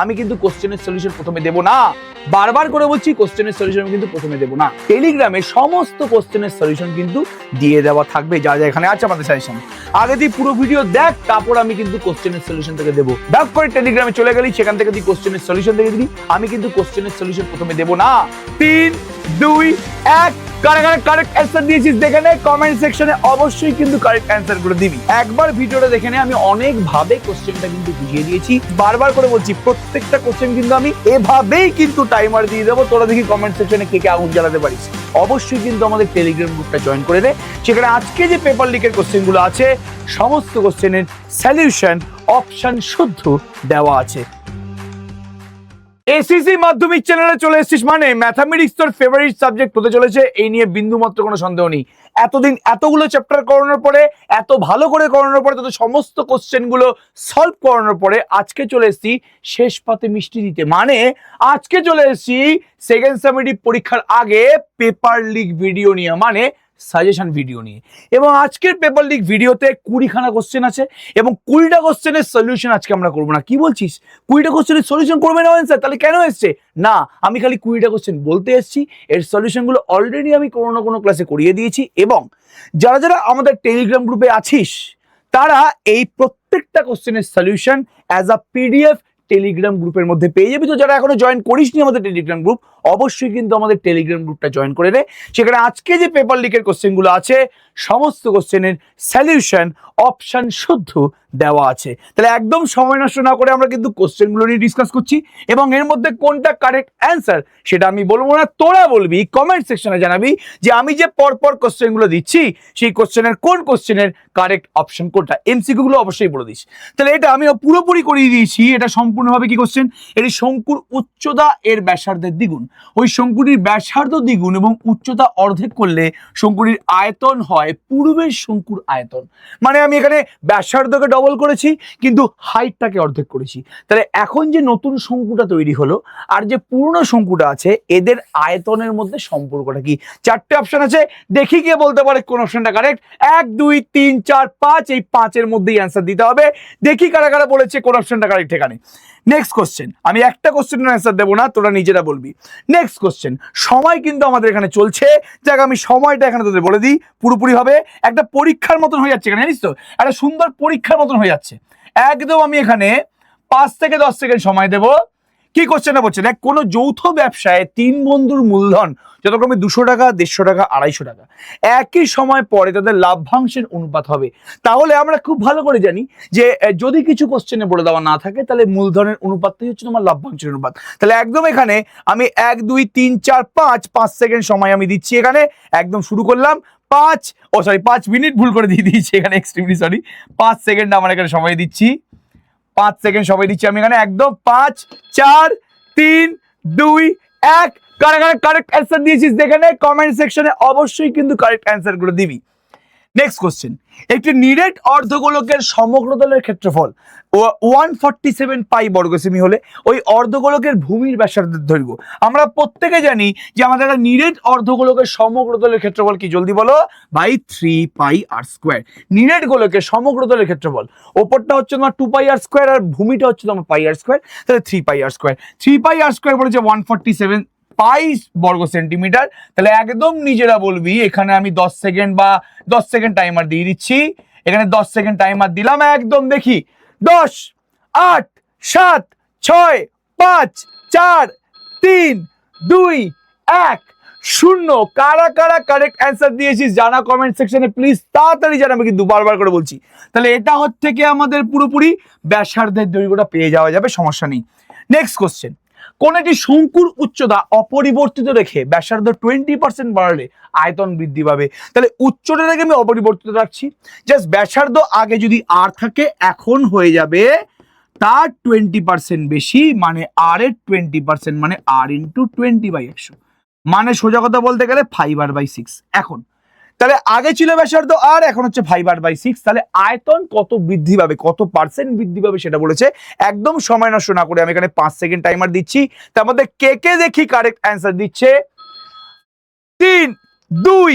আমি কিন্তু কোশ্চেনের সলিউশন প্রথমে দেবো না। বারবার করে বলছি, কোশ্চেনের সলিউশন কিন্তু প্রথমে দেবো না। টেলিগ্রামে সমস্ত কোশ্চেনের সলিউশন কিন্তু দিয়ে দেওয়া থাকবে, যা যা এখানে আছে আমাদের সাজেশন। আগে তুই পুরো ভিডিও দেখ, তারপর আমি কিন্তু কোশ্চেনের সলিউশন থেকে দেবো। ব্যাক করে টেলিগ্রামে চলে গেলি, সেখান থেকে তুই কোশ্চেনের সলিউশন দেখে দিবি। আমি কিন্তু কোশ্চেনের সলিউশন প্রথমে দেবো না। 3, 2, 1 কারেক্ট অ্যান্সার দিয়েছিস দেখে নে, কমেন্ট সেকশনে অবশ্যই কিন্তু কারেক্ট অ্যান্সার করে দিবি। একবার ভিডিওটা দেখে নে, আমি অনেক ভাবে কোশ্চেনটা কিন্তু বুঝিয়ে দিয়েছি। বারবার করে বলছি, প্রত্যেকটা কোশ্চেন কিন্তু আমি এভাবেই কিন্তু টাইমার দিয়ে দেবো। তোরা দেখি কমেন্ট সেকশনে কে কে আগুন জ্বালাতে পারিস। অবশ্যই কিন্তু আমাদের টেলিগ্রাম গ্রুপটা জয়েন করে দে। সেখানে আজকে যে পেপার লিকের কোশ্চেনগুলো আছে, সমস্ত কোশ্চেনের সলিউশন অপশন শুদ্ধ দেওয়া আছে। এসিসি মাধ্যমিক চ্যানেলে চলে এসেছিস মানে ম্যাথামেটিক্স তোর ফেভারিট সাবজেক্ট হতে চলেছে, এই নিয়ে বিন্দু মাত্র কোনো সন্দেহ নেই। এতদিন এতগুলো চ্যাপ্টার করানোর পরে, এত ভালো করে করানোর পরে, তোদের সমস্ত কোশ্চেন গুলো সলভ করানোর পরে আজকে চলে এসেছি শেষ পাতে মিষ্টি দিতে। মানে আজকে চলে এসেছি সেকেন্ড সামেটিভ পরীক্ষার আগে পেপার লিক ভিডিও নিয়ে, মানে সাজেশন ভিডিও নিয়ে। এবং আজকের পেপার লিক ভিডিওতে 20খানা কোশ্চেন আছে এবং 20টা কোশ্চেনের সলিউশন আজকে আমরা করবো না। কি বলছিস, 20টা কোশ্চেনের সলিউশন করবে না স্যার? তাহলে কেন এসছে? না, আমি খালি 20টা কোশ্চেন বলতে এসেছি। এর সলিউশনগুলো অলরেডি আমি কোনো না কোনো ক্লাসে করিয়ে দিয়েছি। এবং যারা যারা আমাদের টেলিগ্রাম গ্রুপে আছিস, তারা এই প্রত্যেকটা কোশ্চেনের solution as a PDF Telegram গ্রুপের মধ্যে পেয়ে যাবি। তো যারা এখনো জয়েন করিসনি আমাদের টেলিগ্রাম গ্রুপ, অবশ্যই কিন্তু আমাদের টেলিগ্রাম গ্রুপটা জয়েন করে নে। সেখানে আজকে যে পেপার লিকের কোশ্চেনগুলো আছে, সমস্ত কোশ্চেনের সলিউশন অপশন শুদ্ধ দেওয়া আছে। তাহলে একদম সময় নষ্ট না করে আমরা কিন্তু কোশ্চেনগুলো নিয়ে ডিসকাস করছি। এবং এর মধ্যে কোনটা কারেক্ট অ্যান্সার সেটা আমি বলবো না, তোরা বলবি, কমেন্ট সেকশনে জানাবি যে আমি যে পরপর কোশ্চেনগুলো দিচ্ছি, সেই কোশ্চেনের কোন কোশ্চেনের কারেক্ট অপশন কোনটা। এমসিকিউ গুলো অবশ্যই বলে দিস। তাহলে এটা আমি পুরোপুরি করিয়ে দিয়েছি। এটা সম্পূর্ণভাবে কি কোশ্চেন, এটি শঙ্কুর উচ্চতা এর ব্যাসার্ধের দ্বিগুণ। ওই শঙ্কুটির ব্যাসার্ধ দ্বিগুণ এবং উচ্চতা অর্ধেক করলে শঙ্কুটির আয়তন হয় পূর্বের শঙ্কুর আয়তন। মানে আমি এখানে ব্যাসার্ধকে ডবল করেছি কিন্তু হাইটটাকে অর্ধেক করেছি। তাহলে এখন যে নতুন শঙ্কুটা তৈরি হলো আর যে পুরনো শঙ্কুটা আছে, এদের আয়তনের মধ্যে সম্পর্কটা কি? 4টে অপশন আছে, দেখি কে বলতে পারে কোন অপশনটা কারেক্ট। 1, 2, 3, 4, 5, এই 5-এর মধ্যেই অ্যান্সার দিতে হবে। দেখি কারা কারা বলেছে কোন অপশনটা কারেক্ট এখানে। নেক্সট কোশ্চেন, আমি একটা কোশ্চেনের অ্যান্সার দেবো না, তোরা নিজেরা বলবি। নেক্সট কোশ্চেন, সময় কিন্তু আমাদের এখানে চলছে। যাক, আমি সময়টা এখানে তোদের বলে দিই, পুরোপুরি হবে একটা পরীক্ষার মতন হয়ে যাচ্ছে এখানে, জানিস তো, একটা সুন্দর পরীক্ষার মতন হয়ে যাচ্ছে একদম। আমি এখানে 5 থেকে 10 সেকেন্ড সময় দেবো। কি কোশ্চেনটা বলছে দেখ, কোনো যৌথ ব্যবসায় 3 বন্ধুর মূলধন যথাক্রমে 200 টাকা, 150 টাকা, 250 টাকা, একই সময় পরে তাদের লাভ্যাংশের অনুপাত হবে। তাহলে আমরা খুব ভালো করে জানি যে যদি কিছু কোশ্চেনে বলে দেওয়া না থাকে, তাহলে মূলধনের অনুপাতটাই হচ্ছে তোমার লাভ্যাংশের অনুপাত। তাহলে একদম এখানে আমি 1, 2, 3, 4, 5 সেকেন্ড সময় আমি দিচ্ছি এখানে। একদম শুরু করলাম। 5 মিনিট ভুল করে দিয়ে দিয়েছি এখানে, এক্সট্রিমলি সরি। 5 সেকেন্ড আমার এখানে সময় দিচ্ছি। 5 সেকেন্ড সময় দিচ্ছি আমি এখানে। একদম 5, 4, 3, 2, 1 কারেক্ট অ্যান্সার দিয়েছিস দেখে নে, কমেন্ট সেকশনে অবশ্যই কিন্তু কারেক্ট অ্যান্সার গুলো দিবি। নেক্সট কোশ্চেন, একটি নিরেট অর্ধগোলকের সমগ্রতলের ক্ষেত্রফল 147 পাই বর্গ সেমি হলে ওই অর্ধগোলকের ভূমির ব্যাসার্ধের দৈর্ঘ্য। আমরা প্রত্যেকে জানি যে আমাদের একটা নিরেট অর্ধগোলকের সমগ্রতলের ক্ষেত্রফল কি, জলদি বলো ভাই, 3 পাই আর স্কোয়ার। নিরেট গোলকের সমগ্রতলের ক্ষেত্রফল, ওপরটা হচ্ছে তোমার 2 পাই আর স্কোয়ার আর ভূমিটা হচ্ছে তোমার পাই আর স্কোয়ার। তাহলে 3 পাই আর স্কোয়ার, 3 পাই আর স্কোয়ার বলেছে 147 পাই বর্গ সেন্টিমিটার। তাহলে একদম নিজেরা বলবি, এখানে আমি 10 সেকেন্ড বা 10 সেকেন্ড টাইমার দিয়ে দিচ্ছি। এখানে 10 সেকেন্ড টাইমার দিলাম। একদম দেখি 10, 8, 7, 6, 5, 4, 3, 2, 1, 0। কারা কারা কারেক্ট অ্যান্সার দিয়েছিস জানা কমেন্ট সেকশনে প্লিজ, তাড়াতাড়ি জানাবে কিন্তু, বারবার করে বলছি। তাহলে এটা হচ্ছে কি আমাদের পুরোপুরি ব্যাসার্ধের দৈর্ঘ্যটা পেয়ে যাওয়া যাবে, সমস্যা নেই। নেক্সট কোশ্চেন, কোন একটি শঙ্কুর উচ্চতা অপরিবর্তিত রেখে ব্যাসার্ধ 20% বাড়ালে আয়তন বৃদ্ধি পাবে। তাহলে উচ্চতাটাকে আমি অপরিবর্তিত রাখছি, জাস্ট ব্যাসার্ধ আগে যদি আর থাকে, এখন হয়ে যাবে তার 20% বেশি, মানে আর এর 20%, মানে আর ইন্টু 20/100, মানে সোজা কথা বলতে গেলে 5r/6। এখন তাহলে আগে ছিল ব্যাসার্ধ আর, এখন হচ্ছে 5r/6। তাহলে আয়তন কত বৃদ্ধি পাবে, কত পার্সেন্ট বৃদ্ধি পাবে সেটা বলেছে। একদম সময় নষ্ট না করে আমি এখানে 5 সেকেন্ড টাইমার দিচ্ছি। তার মধ্যে কে কে দেখি কারেক্ট অ্যান্সার দিচ্ছে। 3, 2,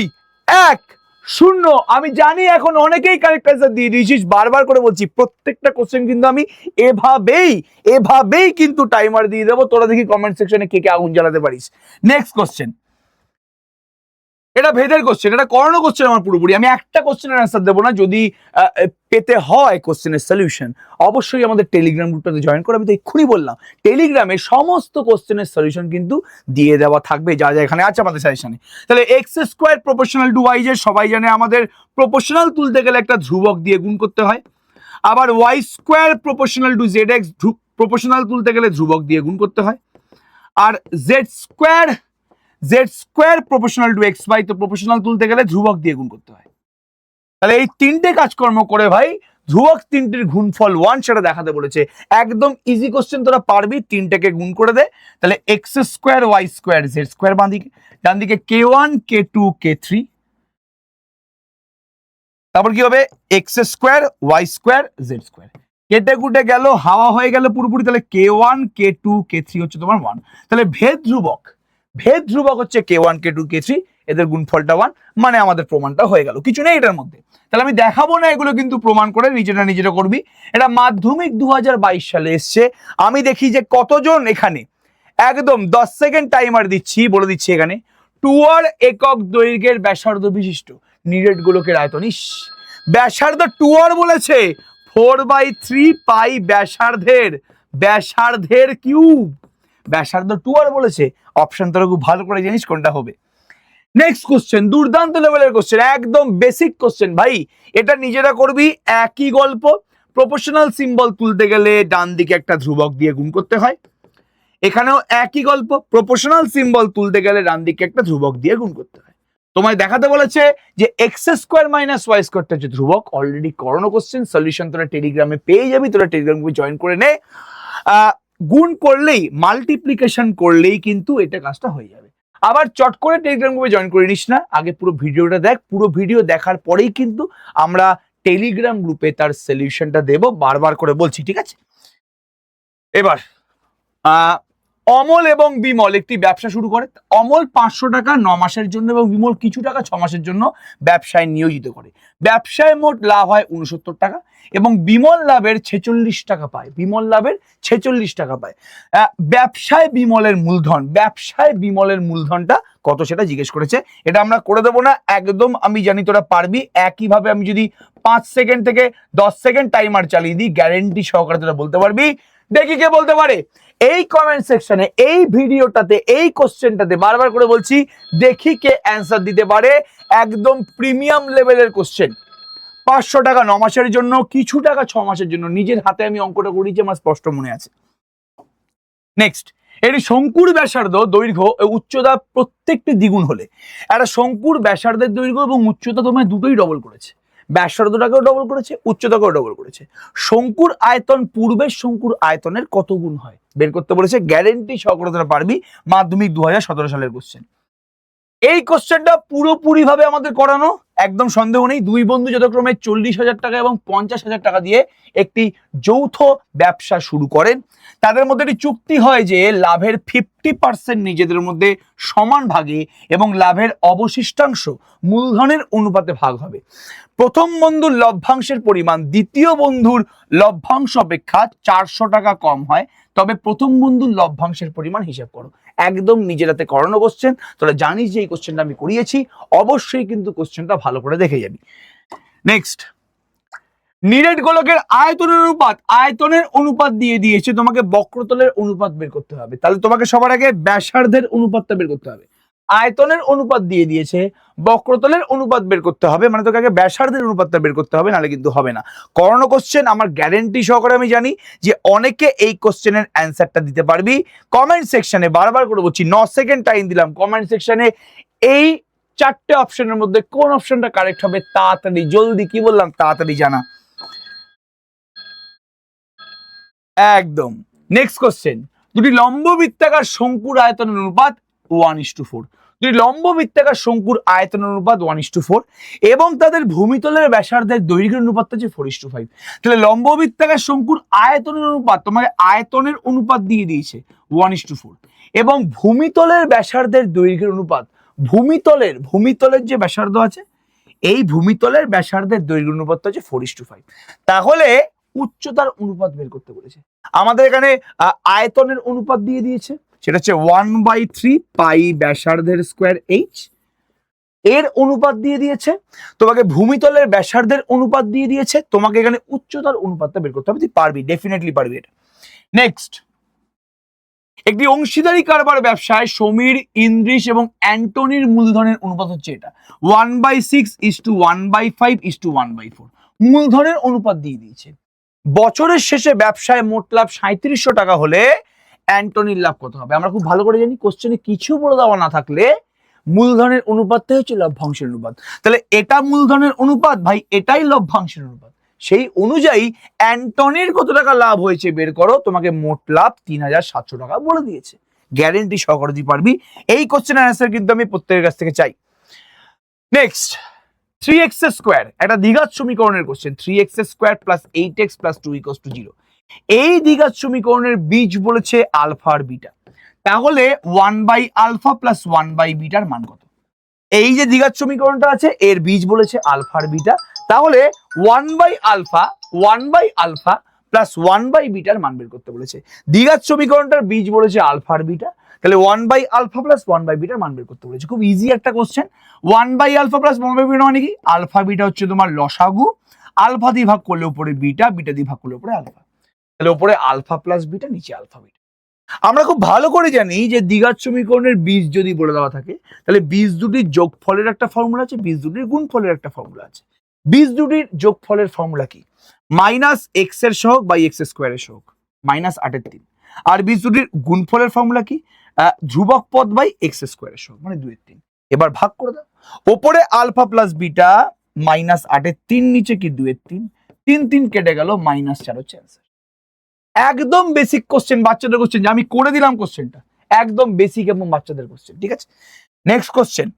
1 শূন্য। আমি জানি এখন অনেকেই কারেক্ট অ্যান্সার দিয়ে দিয়েছিস, বারবার করে বলছি প্রত্যেকটা কোশ্চেন কিন্তু আমি এভাবেই কিন্তু টাইমার দিয়ে দেবো। তোরা দেখি কমেন্ট সেকশনে কে কে আগুন জ্বালাতে পারিস। নেক্সট কোশ্চেন, এটা ভেদের কোশ্চেন, এটা করানো কোশ্চেন আমার পুরোপুরি। আমি একটা কোশ্চেনের অ্যান্সার দেবো না। যদি পেতে হয় কোশ্চেনের সলিউশন, অবশ্যই আমাদের টেলিগ্রাম গ্রুপটাতে জয়েন করে। আমি তো এক্ষুনি বললাম টেলিগ্রামে সমস্ত কোশ্চেনের সলিউশন কিন্তু দিয়ে দেওয়া থাকবে, যা যা এখানে আছে আমাদের সাজেশনে। তাহলে X square proportional to Y, যে সবাই জানে আমাদের প্রপোর্শনাল তুলতে গেলে একটা ধ্রুবক দিয়ে গুণ করতে হয়। আবার Y square proportional to Z X, proportional তুলতে গেলে ধ্রুবক দিয়ে গুণ করতে হয়। আর Z square proportional to X Y, তো প্রপোর্শনাল তুলতে গেলে ধ্রুবক দিয়ে গুণ করতে হয়। তাহলে এই তিনটে কাজকর্ম করে ভাই ধ্রুবক তিনটির গুণফল 1 সেটা দেখাতে বলেছে। একদম ইজি কোশ্চেন, তোরা পারবি। তিনটাকে গুণ করে দে, তাহলে X square Y square Z square বাঁ দিকে, ডান দিকে k1 k2 k3, তারপর কি হবে X square Y square Z square. কেটে কুটে গেল, হাওয়া হয়ে গেল পুরোপুরি। তাহলে k1 k2 k3 হচ্ছে তোমার 1। তাহলে ভেদ ধ্রুবক হচ্ছে k1 k2 k3, এদের গুণফলটা 1, মানে আমাদের প্রমাণটা হয়ে গেল। কিছু নেই এটার মধ্যে। তাহলে আমি দেখাবো না এগুলো, কিন্তু প্রমাণ করে নিজেরা করবি। এটা মাধ্যমিক 2022 সালে এসছে। আমি দেখি যে কতজন এখানে একদম 10 সেকেন্ড টাইমার দিচ্ছি, বলে দিচ্ছি এখানে টুয়ার একক দৈর্ঘ্যের ব্যাসার্ধ বিশিষ্ট নিরেট গোলকের আয়তন। ব্যাসার্ধ টুয়ার বলেছে, 4/3 পাই ব্যাসার্ধের কিউব। ব্যাসার্ধ টুয়ার বলেছে, অপশন তোরা খুব ভালো করে জানিস কোনটা হবে। নেক্সট কোশ্চেন, দুর্দান্ত লেভেলের কোশ্চেন, একদম বেসিক কোশ্চেন ভাই। এটা নিজেরা করবি। একই গল্প, প্রপোর্শনাল সিম্বল তুলতে গেলে ডান দিকে একটা ধ্রুবক দিয়ে গুণ করতে হয়। এখানেও একই গল্প, প্রপোর্শনাল সিম্বল তুলতে গেলে ডান দিকে একটা ধ্রুবক দিয়ে গুণ করতে হয়। তোমায় দেখাতে বলেছে যে এক্স স্কোয়ার মাইনাস ওয়াই স্কোয়ারটা হচ্ছে ধ্রুবক। অলরেডি করানো কোশ্চেন, সলিউশন তোরা টেলিগ্রামে পেয়ে যাবি। তোরা টেলিগ্রাম গ্রুপে জয়েন করে নে। গুণ করলেই, মাল্টিপ্লিকেশন করলেই কিন্তু এটা কাজটা হয়ে যাবে। আবার চট করে টেলিগ্রাম গ্রুপে জয়েন করে নিস না, আগে পুরো ভিডিওটা দেখ। পুরো ভিডিও দেখার পরেই কিন্তু আমরা টেলিগ্রাম গ্রুপে তার সলিউশনটা দেব, বারবার করে বলছি, ঠিক আছে? এবার অমল এবং বিমল একটি ব্যবসা শুরু করে। অমল 500 টাকা 9 মাসের জন্য এবং বিমল কিছু টাকা 6 মাসের জন্য ব্যবসায় নিয়োজিত করে। ব্যবসায় মোট লাভ হয় 69 টাকা এবং বিমল লাভের 46 টাকা পায়। ব্যবসায় বিমলের মূলধনটা কত সেটা জিজ্ঞেস করেছে। এটা আমরা করে দেবো না, একদম আমি জানি তোরা পারবি। একইভাবে আমি যদি 5 সেকেন্ড থেকে 10 সেকেন্ড টাইমার চালিয়ে দিই, গ্যারেন্টি সহকারে তোরা বলতে পারবি। দেখি কে বলতে পারে। এই কমেন্ট সেকশনে, এই ভিডিওটাতে, এই কোশ্চেনটাতে বারবার করে বলছি, দেখি কে অ্যান্সার দিতে পারে। একদম প্রিমিয়াম লেভেলের কোশ্চেন। 500 টাকা 9 মাসের জন্য, কিছু টাকা 6 মাসের জন্য। নিজের হাতে আমি অঙ্কটা করেছি, আমার স্পষ্ট মনে আছে। নেক্সট, এটি শঙ্কুর ব্যাসার্ধ, দৈর্ঘ্য উচ্চতা প্রত্যেকটি দ্বিগুণ হলে একটা শঙ্কুর ব্যাসার্ধের দৈর্ঘ্য এবং উচ্চতা তোমায় দুটোই ডবল করেছে। ব্যাসার্ধটাকেও ডবল করেছে, উচ্চতাকেও ডবল করেছে। শঙ্কুর আয়তন পূর্বের শঙ্কুর আয়তনের কত গুণ হয় বের করতে বলেছে। গ্যারেন্টি সহকারে তোরা পারবি। মাধ্যমিক 2017 সালের কোশ্চেন। এই কোশ্চেনটা পুরোপুরি ভাবে আমাদের করানো, একদম সন্দেহ নেই। দুই বন্ধু যথাক্রমে 40,000 টাকা এবং 50,000 টাকা দিয়ে একটি যৌথ ব্যবসা শুরু করেন। তাদের মধ্যে একটি চুক্তি হয় যে লাভের 50% নিজেদের মধ্যে সমান ভাগে এবং লাভের অবশিষ্টাংশ মূলধনের অনুপাতে ভাগ হবে। প্রথম বন্ধুর লভ্যাংশের পরিমাণ দ্বিতীয় বন্ধুর লভ্যাংশ অপেক্ষা 400 টাকা কম হয়, তবে প্রথম বন্ধুর লভ্যাংশের পরিমাণ হিসাব করো। একদম নিজেরাতে করানো কোশ্চেন। তোরা জানিস যে এই কোশ্চেনটা আমি করিয়েছি, অবশ্যই কিন্তু কোশ্চেনটা ভালো করে দেখে যাবি। নেক্সট, নিরেট গোলকের আয়তনের অনুপাত দিয়ে দিয়েছে তোমাকে, বক্রতলের অনুপাত বের করতে হবে। তাহলে তোমাকে সবার আগে ব্যাসার্ধের অনুপাতটা বের করতে হবে। আয়তনের অনুপাত দিয়ে দিয়েছে, বক্রতলের অনুপাত বের করতে হবে, মানে তোকে আগে ব্যাসার্ধের অনুপাতটা বের করতে হবে, নাহলে কিন্তু হবে না। করানো কোশ্চেন, আমার গ্যারেন্টি সহকারে আমি জানি যে অনেকে এই কোশ্চেনের অ্যান্সারটা দিতে পারবি। কমেন্ট সেকশনে বারবার করে বলছি, 9 সেকেন্ড টাইম দিলাম। কমেন্ট সেকশনে এই 4টে অপশনের মধ্যে কোন অপশনটা কারেক্ট হবে তাড়াতাড়ি, জলদি, কি বললাম, তাড়াতাড়ি জানা। একদম। নেক্সট কোশ্চেন, দুটি লম্ব বৃত্তাকার শঙ্কুর আয়তনের অনুপাত 1:4। দুটি লম্ব বৃত্তাকার শঙ্কুর আয়তনের অনুপাত 1:4 এবং তাদের ভূমিতলের ব্যাসার্ধের দৈর্ঘ্যের অনুপাতটা হচ্ছে 4:5। তাহলে লম্ব বৃত্তাকার শঙ্কুর আয়তনের অনুপাত, তোমাকে আয়তনের অনুপাত দিয়ে দিয়েছে 1:4 এবং ভূমিতলের ব্যাসার্ধের দৈর্ঘ্যের অনুপাত, ভূমিতলের যে ব্যাসার্ধ আছে এই ভূমিতলের ব্যাসার্ধের দৈর্ঘ্য অনুপাত হচ্ছে 4:5। তাহলে উচ্চতার অনুপাত বের করতে বলেছে। আমাদের এখানে আয়তনের অনুপাত দিয়ে দিয়েছে, সেটা হচ্ছে 1/3 পাই ব্যাসার্ধের স্কোয়ার এইচ, এর অনুপাত দিয়ে দিয়েছে, তোমাকে ভূমিতলের ব্যাসার্ধের অনুপাত দিয়ে দিয়েছে, তোমাকে এখানে উচ্চতার অনুপাতটা বের করতে হবে। তুই পারবি, ডেফিনেটলি পারবি এটা। নেক্সট, একটি অংশীদারি কারবার ব্যবসায় সমীর, ইন্দ্রিশ এবং অ্যান্টনির মূলধনের অনুপাত হচ্ছে এটা 1/6:1/5:1/4। মূলধনের অনুপাত দিয়ে দিয়েছে। বছরের শেষে ব্যবসায় মোট লাভ 3700 টাকা হলে অ্যান্টনির লাভ কত হবে? আমরা খুব ভালো করে জানি, কোশ্চেনে কিছু বলে দেওয়া না থাকলে মূলধনের অনুপাতটা হচ্ছে লভ্যাংশের অনুপাত। তাহলে এটা মূলধনের অনুপাত ভাই, এটাই লভ্যাংশের অনুপাত। সেই অনুযায়ী অ্যান্টনির কত টাকা লাভ হয়েছে বের করো, তোমাকে মোট লাভ 3700 টাকা বলে দিয়েছে। গ্যারেন্টি সহকারে তুই পারবি। এই কোশ্চেনের অ্যান্সার কিন্তু আমি প্রত্যেকের কাছ থেকে চাই। নেক্সট, 3x² একটা দ্বিঘাত সমীকরণের কোশ্চেন। 3x² + 8x + 2 = 0। এই দ্বিঘাত সমীকরণের বীজ বলেছে আলফা আর বিটা। তাহলে 1/α + 1/β মান কত? এই যে দ্বিঘাত সমীকরণটা আছে এর বীজ বলেছে আলফা আর বিটা। তাহলে 1/α + 1/β মান বের করতে বলেছে। দ্বিঘাত সমীকরণটার বীজ বলেছে আলফা আর বিটা, তাহলে 1/α + 1/β মান বের করতে বলেছে। খুব ইজি একটা কোশ্চেন। 1/α + 1/β মানে কি? আলফা বিটা হচ্ছে তোমার লসাগু, আলফা দিয়ে ভাগ করলে উপরে বিটা, বিটা দিয়ে ভাগ করলে উপরে আলফা। তাহলে উপরে আলফা প্লাস বিটা, নিচে আলফা বিটা। আমরা খুব ভালো করে জানি যে দ্বিঘাত সমীকরণের বীজ যদি বলে দেওয়া থাকে তাহলে বীজ দুটির যোগফলের একটা ফর্মুলা আছে, বীজ দুটির গুণফলের একটা ফর্মুলা আছে। বীজ দুটির যোগফলের ফর্মুলা কি? -x এর সহগ বাই x² এর সহগ, -8/3। আর বীজ দুটির গুণফলের ফর্মুলা কি? ধ্রুবক পদ বাই x² এর সহগ, মানে 2/3। এবার ভাগ করে দাও। ওপরে আলফা প্লাস বিটা -8/3, নিচে কি 2/3, 3 কেটে গেল, -4 হচ্ছে অ্যান্সার। একদম বেসিক কোশ্চেন, বাচ্চাদের কোশ্চেন, যে আমি করে দিলাম কোশ্চেনটা, একদম বেসিক এবং বাচ্চাদের কোশ্চেন, ঠিক আছে? নেক্সট কোশ্চেন,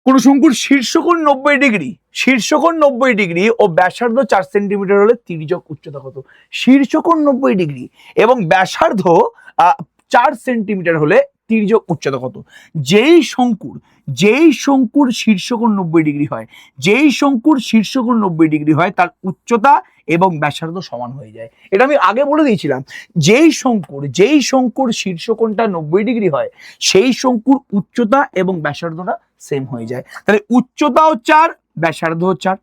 কোন শঙ্কুর শীর্ষকোণ 90°, শীর্ষকোণ 90° ও ব্যাসার্ধ 4 সেন্টিমিটার হলে তির্যক উচ্চতা কত? শীর্ষকোণ 90° এবং ব্যাসার্ধ 4 সেন্টিমিটার হলে তির্যক উচ্চতা কত? যেই শঙ্কুর শীর্ষকোণ 90° হয়, যেই শঙ্কুর শীর্ষকোণ 90° হয় তার উচ্চতা এবং ব্যাসার্ধ সমান হয়ে যায়। এটা আমি আগে বলে দিয়েছিলাম। যেই শঙ্কুর শীর্ষকোণটা 90° হয় সেই শঙ্কুর উচ্চতা এবং ব্যাসার্ধটা সেম হয়ে যায়। তাহলে উচ্চতাও 4, ব্যাসার্ধও 4।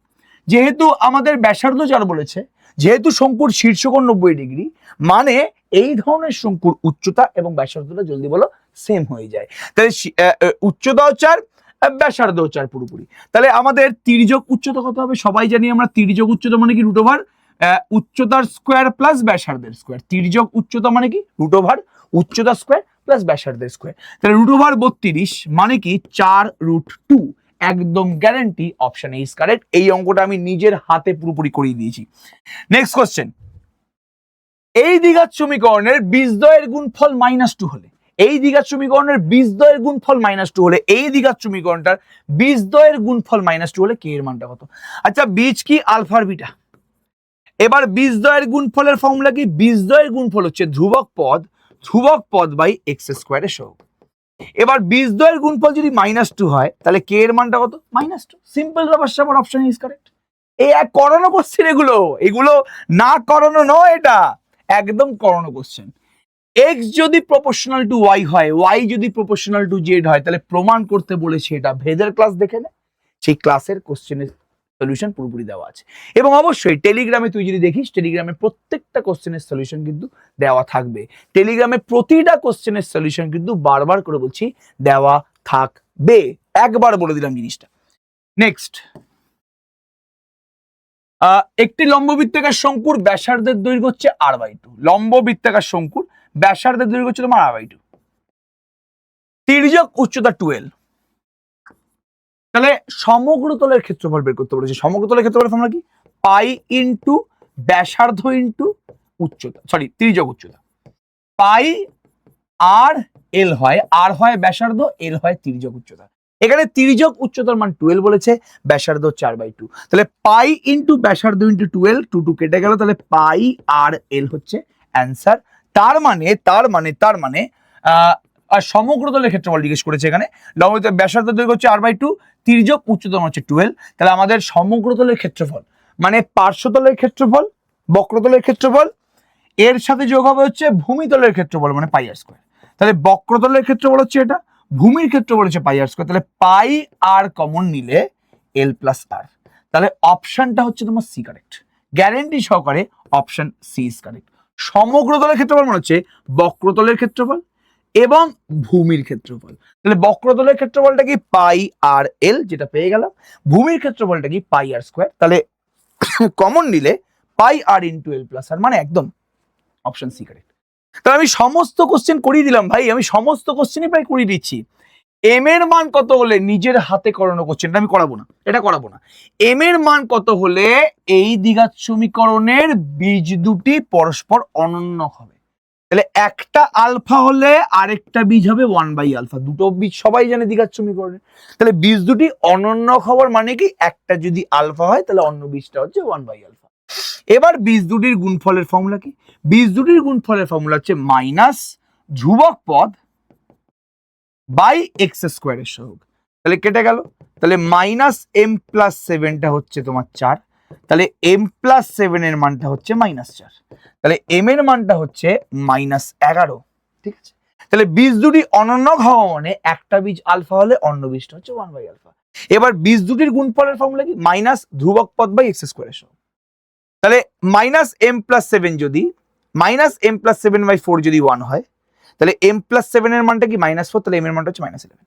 যেহেতু আমাদের ব্যাসার্ধ 4 বলেছে, যেহেতু শঙ্কুর শীর্ষকোণ 90°, মানে এই ধরনের শঙ্কুর উচ্চতা এবং ব্যাসার্ধটা জলদি বলো সেম হয়ে যায়। তাহলে উচ্চতাও 4, ব্যাসার্ধও 4 পুরোপুরি। তাহলে আমাদের তির্যক উচ্চতা কত হবে? সবাই জানি আমরা তির্যক উচ্চতা মানে কি? √, উচ্চতার স্কোয়ার প্লাস ব্যাসার্ধের স্কোয়ার। তির্যক উচ্চতা মানে কি? √, উচ্চতা স্কোয়ার প্লাস ব্যাসার্ধের স্কোয়ার। তাহলে √32 মানে কি? 4√2। একদম guarantee option A is correct. এই অঙ্কটা আমি নিজের হাতে পুরোপুরি করিয়ে দিয়েছি। নেক্সট কোশ্চেন, এই দ্বিঘাত সমীকরণের বীজদ্বয়ের গুণফল -2 হলে, এই দ্বিঘাত সমীকরণের বীজদ্বয়ের গুণফল -2 হলে, এই দ্বিঘাত সমীকরণটার বীজদ্বয়ের গুণফল -2 হলে কে এর মানটা কত? আচ্ছা, বীজ কি? আলফা আর বিটা। এবার বীজদ্বয়ের গুণফলের ফর্মুলা কি? বীজদ্বয়ের গুণফল হচ্ছে ধ্রুবক পদ বাই x² এর সহগ। এবার বীজদ্বয়ের গুণফল যদি -2 হয় তাহলে কে এর মানটা কত? -2। সিম্পল ব্যাপার, আমার অপশন ইজ কারেক্ট। এই এক করানো কোশ্চেন, এগুলো না করানো নয়, এটা একদম করানো কোশ্চেন। x যদি প্রপোর্শনাল টু y হয়, y যদি প্রপোর্শনাল টু z হয়, তাহলে প্রমাণ করতে বলেছে এটা। ভেদের ক্লাস দেখে নে, সেই ক্লাসের কোশ্চেনের সলিউশন পুরোপুরি দেওয়া আছে। এবং অবশ্যই টেলিগ্রামে তুই যদি দেখিস, টেলিগ্রামে প্রত্যেকটা কোশ্চেনের সলিউশন কিন্তু দেওয়া থাকবে। টেলিগ্রামে প্রতিটা কোশ্চেনের সলিউশন কিন্তু বারবার করে বলছি দেওয়া থাকবে। একবার বলে দিলাম জিনিসটা। নেক্সট, একটি লম্ববৃত্তাকার শঙ্কুর ব্যাসার্ধের দৈর্ঘ্য হচ্ছে r/2। লম্ববৃত্তাকার শঙ্কুর ব্যাসার্ধের দৈর্ঘ্য হচ্ছে তোমার r/2। তির্যক উচ্চতা 12। তাহলে সমগ্রতলের ক্ষেত্রফল বের করতে বলেছে। সমগ্রতলের ক্ষেত্রফল ফর্মুলা কি? পাই ইন্টু ব্যাসার্ধ ইন্টু উচ্চতা, তির্যক উচ্চতা। পাই আর এল হয়, আর হয় ব্যাসার্ধ, এল হয় তির্যক উচ্চতা। এখানে তির্যক উচ্চতার মান 12 বলেছে, ব্যাসার্ধ হচ্ছে r/2। তাহলে পাই ইন্টু ব্যাসার্ধ ইন্টু 12, 2 কেটে গেল, তাহলে পাই আর এল হচ্ছে অ্যান্সার। তার মানে আর সমগ্রতলের ক্ষেত্রফল জিজ্ঞেস করেছে এখানে। লম্বতলের ব্যাসার্ধ দৈর্ঘ্য হচ্ছে r/2, তির্যক উচ্চতম হচ্ছে 12। তাহলে আমাদের সমগ্রতলের ক্ষেত্রফল মানে পার্শ্বতলের ক্ষেত্রফল, বক্রতলের ক্ষেত্রফল, এর সাথে যোগ হবে হচ্ছে ভূমিতলের ক্ষেত্রফল মানে পাই আর স্কোয়ার। তাহলে বক্রতলের ক্ষেত্রফল হচ্ছে এটা, ভূমির ক্ষেত্রফল হচ্ছে পাই আর স্কোয়ার। তাহলে পাই আর কমন নিলে এল প্লাস আর। তাহলে অপশনটা হচ্ছে তোমার সি কারেক্ট, গ্যারেন্টি সহকারে অপশন সি ইজ কারেক্ট। সমগ্রতলের ক্ষেত্রফল মানে হচ্ছে বক্রতলের ক্ষেত্রফল এবং ভূমির ক্ষেত্রফল। তাহলে বক্রতলের ক্ষেত্রফলটা কি পাই আর এল, যেটা পেয়ে গেলাম। ভূমির ক্ষেত্রফলটা কি পাই আর স্কোয়ার। তাহলে কমন নিলে পাই আর ইন্টু এল প্লাস আর, মানে একদম অপশন সি কারেক্ট। তাহলে আমি সমস্ত কোশ্চেন করিয়ে দিলাম ভাই, আমি সমস্ত কোশ্চেনই প্রায় করিয়ে দিচ্ছি। এম এর মান কত হলে নিজের হাতে করানো কোশ্চেনটা আমি করাবো না, এটা করাবো না। এম এর মান কত হলে এই দ্বিঘাত সমীকরণের বীজ দুটি পরস্পর অনন্য হবে। তাহলে একটা আলফা হলে আরেকটা বীজ হবে 1/α, দুটো বীজ সবাই জানে দ্বিঘাত সমীকরণে। তাহলে বীজ দুটি অনন্য হওয়ার মানে কি, একটা যদি আলফা হয় তাহলে অন্য বীজটা হচ্ছে 1/α। এবার বীজ দুটির গুণফলের ফর্মুলা কি? বীজ দুটির গুণফলের ফর্মুলা হচ্ছে মাইনাস ধ্রুবক পদ বাই এক্স স্কোয়ারের সহগ। তাহলে কেটে গেল, তাহলে মাইনাস এম প্লাস 7টা হচ্ছে তোমার 4, তাহলে এম প্লাস 7 এর মানটা হচ্ছে -4, তাহলে এম এর মানটা হচ্ছে -11। ঠিক আছে, তাহলে বীজ দুটি অনন্য হওয়া মানে একটা বীজ আলফা হলে অন্য বীজটা হচ্ছে 1/α। এবার বীজ দুটির গুণফলের ফর্মুলা কি? মাইনাস ধ্রুবক পদ বাই এক্স স্কোয়ারের সহগ। তাহলে -m+7 যদি -m+7/4 যদি 1 হয়, তাহলে m+7 এর মানটা কি -4, তাহলে m এর মানটা হচ্ছে -11।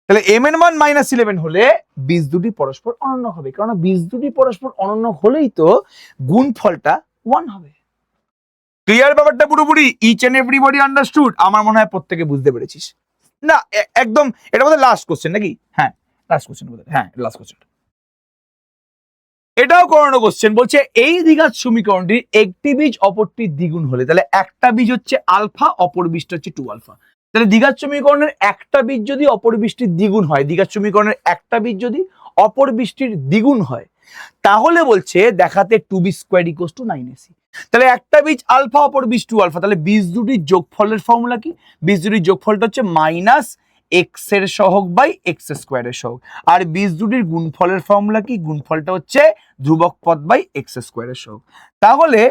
তাহলে m এর মান -11 হলে বীজ দুটি পরস্পর অনন্য হবে, কারণ বীজ দুটি পরস্পর অনন্য হলেই তো গুণফলটা 1 হবে। ক্লিয়ার ব্যাপারটা পুরোপুরি? Each and everybody understood? আমার মনে হয় প্রত্যেকে বুঝতে পেরেছিস না? একদম এটা বোধহয় লাস্ট কোশ্চেন নাকি? হ্যাঁ লাস্ট কোশ্চেন বোধহয়, হ্যাঁ লাস্ট কোশ্চেন। এটাও করানো কোশ্চেন, বলছে এই দ্বিঘাত সমীকরণটির একটি বীজ অপরটির দ্বিগুণ হলে, তাহলে একটা বীজ হচ্ছে আলফা, অপর বীজটা হচ্ছে 2α। তাহলে দ্বিঘাত সমীকরণের একটা বীজ যদি অপর বীজটির দ্বিগুণ হয়, দ্বিঘাত সমীকরণের একটা বীজ যদি অপর বীজটির দ্বিগুণ হয়, তাহলে বলছে দেখাতে 2b² = 9ac। তাহলে একটা বীজ আলফা, অপর বীজ 2α, তাহলে বীজ দুটির যোগফলের ফর্মুলা কি? বীজ দুটির যোগফলটা হচ্ছে মাইনাস এক্স এর সহগ বাই এক্স স্কোয়ারের সহগ। আর বীজ দুটির গুণফলের ফর্মুলা কি? গুণফলটা হচ্ছে ধ্রুবক পদ বাই এক্স স্কোয়ারের সহগ। তাহলে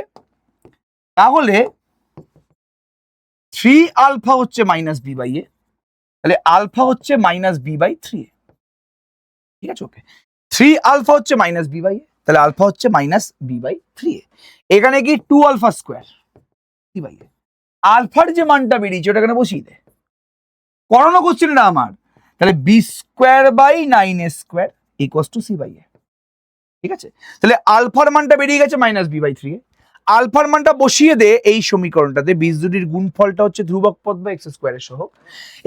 3α হচ্ছে -b/a, তাহলে আলফা হচ্ছে -b/3a। ঠিক আছে, ওকে। 3α হচ্ছে -b/a, তাহলে আলফা হচ্ছে -b/3a। এখানে কি 2α² b/a। আলফার যে মানটা বেরিয়েছে ওটা এখানে বসিয়ে দে, করানো কোশ্চেন না আমার। তাহলে b²/9a² = c/a। ঠিক আছে, তাহলে আলফার মানটা বেরিয়ে গেছে -b/3a। আলফার মানটা বসিয়ে দে এই সমীকরণটাতে, বীজ দুটির গুণফলটা হচ্ছে ধ্রুবক পদ বা এক্স স্কোয়ারের সহগ।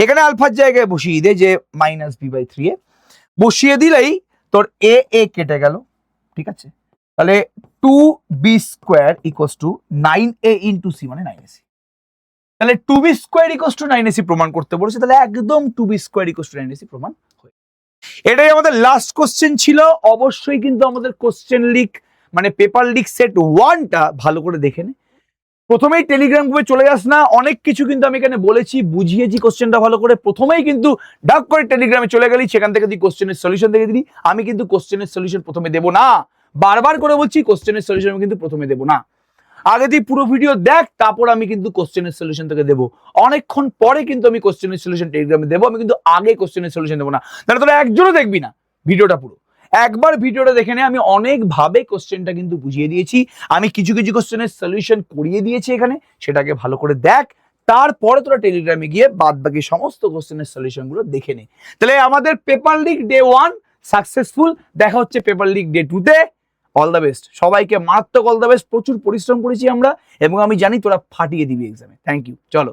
এখানে আলফার জায়গায় বসিয়ে দে যে -b/3a, বসিয়ে দিলেই তোর এ কেটে গেল। ঠিক আছে, তাহলে 2b² = 9a × c মানে 9ac। তাহলে 2b² = 9ac প্রমাণ করতে বলেছে, তাহলে একদম 2b² = 9ac প্রমাণ হয়। এটাই আমাদের লাস্ট কোশ্চেন ছিল। অবশ্যই কিন্তু আমাদের কোশ্চেন লিক মানে পেপার লিক সেট 1টা ভালো করে দেখে নে। প্রথমেই টেলিগ্রাম গ্রুপে চলে যাস না, অনেক কিছু কিন্তু আমি এখানে বলেছি, বুঝিয়েছি কোশ্চেনটা ভালো করে। প্রথমেই কিন্তু ডাক করে টেলিগ্রামে চলে গেলি, সেখান থেকে তুই কোশ্চেনের সলিউশন দেখে দিলি। আমি কিন্তু কোশ্চেনের সলিউশন প্রথমে দেবো না, বারবার করে বলছি কোশ্চেনের সলিউশন আমি কিন্তু প্রথমে দেবো না। আগে তুই পুরো ভিডিও দেখ, তারপর আমি কিন্তু কোশ্চেনের সলিউশন তোকে দেবো। অনেকক্ষণ পরে কিন্তু আমি কোশ্চেনের সলিউশন টেলিগ্রামে দেবো, আমি কিন্তু আগে কোশ্চেনের সলিউশন দেবো না। তাহলে তোরা একজনও দেখবি না ভিডিওটা পুরো। একবার ভিডিওটা দেখে নে, আমি অনেকভাবে কোশ্চেনটা কিন্তু বুঝিয়ে দিয়েছি, আমি কিছু কিছু কোশ্চেনের সলিউশন করিয়ে দিয়েছি এখানে, সেটাকে ভালো করে দেখ। তারপরে তোরা টেলিগ্রামে গিয়ে বাদ বাকি সমস্ত কোশ্চেনের সলিউশন গুলো দেখে নে। তাহলে আমাদের পেপার লিক ডে 1 সাকসেসফুল। দেখা হচ্ছে পেপার লিক ডে 2-তে। অল দ্য বেস্ট সবাইকে, মারাত্মক অল দ্য বেস্ট। প্রচুর পরিশ্রম করেছি আমরা এবং আমি জানি তোরা ফাটিয়ে দিবি এক্সামে। থ্যাংক ইউ, চলো।